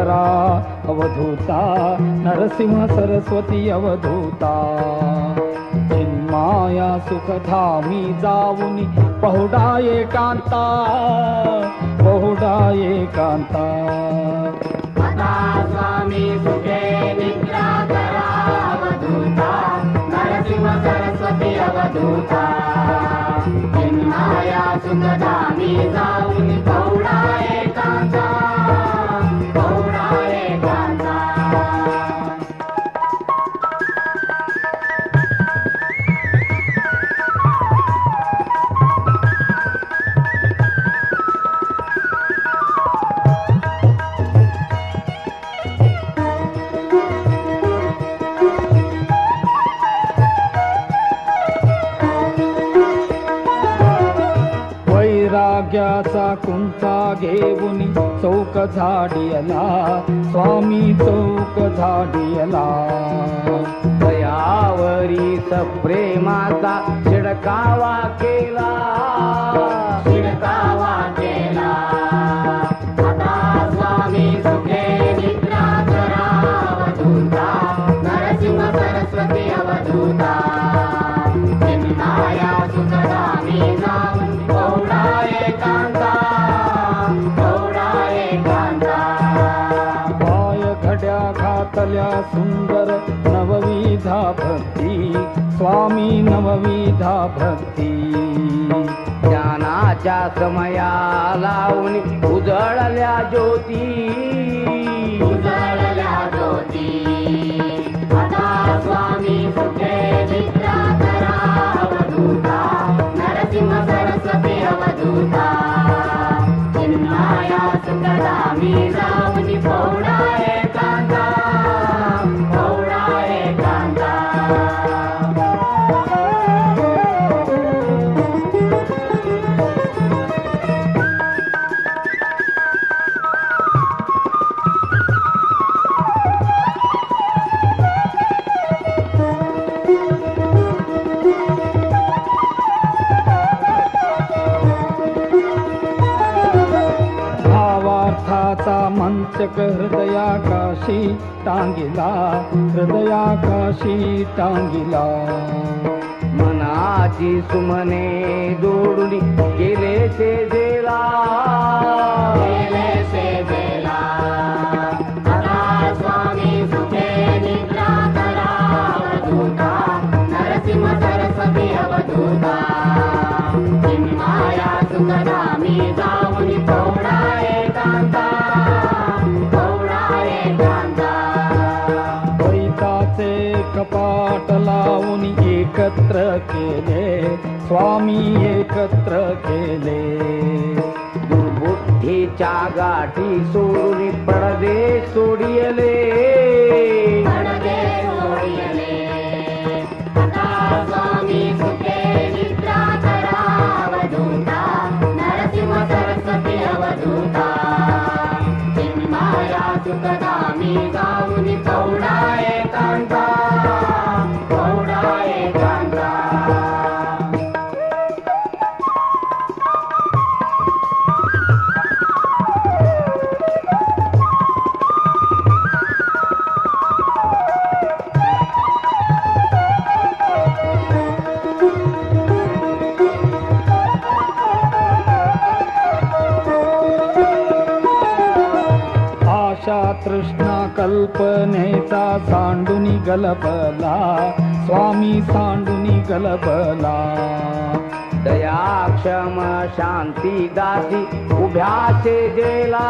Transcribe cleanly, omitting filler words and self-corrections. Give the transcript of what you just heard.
करा अवधूता, नरसिंह सरस्वती अवधूता. चिन्माया सुखधामी जाऊनी पहुडा एकांता, पहुडा एकांता. आता स्वामी सुखे निद्रा करा अवधूता, नरसिंह सरस्वती अवधूता. चिन्माया सुखधामी जाऊन पहुडा एकांता, पहुडा एकांता. वैराग्याचा कुंचा घेऊनी चौक झाडियला, स्वामी चौक झाडियला. दयावरी सप्रेमाचा शिडकावा केला, शिडकावा केला. आता स्वामी सुखे निद्रा करा अवधूता, नरसिंह सरस्वती अवधूता. चिन्माया सुखधामी जाऊन पहुडा एकांता, पहुडा एकांता. पाय घड्या घातल्या सुंदर नवविधा भक्ती, स्वामी नवविधा भक्ती. ज्ञानाच्या समया लावून उजळल्या ज्योती, उजळल्या ज्योती. आता स्वामी सुखे निद्रा करा अवधूता, नरसिंह सरस्वती अवधूता. चिन्माया सुखधामी जाऊन पहुडा एकांता, पहुडा एकांता. भावार्थाचा मंचक हृदयाकाशी टांगिला, हृदयाकाशी टांगिला. मनाची सुमने जोडून गेले सेजेला, गेले सेवेला. आता स्वामी सुखे निद्रा करा अवधूता, नरसिंह सरस्वती अवधूता. चिन्माया सुखधामी जाऊन पहुडा एकांता, पहुडा एकांता. द्वैताचे कपाट लावून एकत्र केले, स्वामी एकत्र केले. दुर्बुद्धीच्या गाठी सोडून पडदे सोडियले, पडदे सोडियले. आता स्वामी सुखे निद्रा करा अवधूता, नरसिंह सरस्वती अवधूता. चिन्माया सुखधामी जाऊन पहुडा एकांता, पहुडा एकांता. आशा तृष्णा कल्पनेचा सांडूनी गलबला, स्वामी सांडूनी गलबला. दया क्षम शांती दासी उभ्या सेजेला,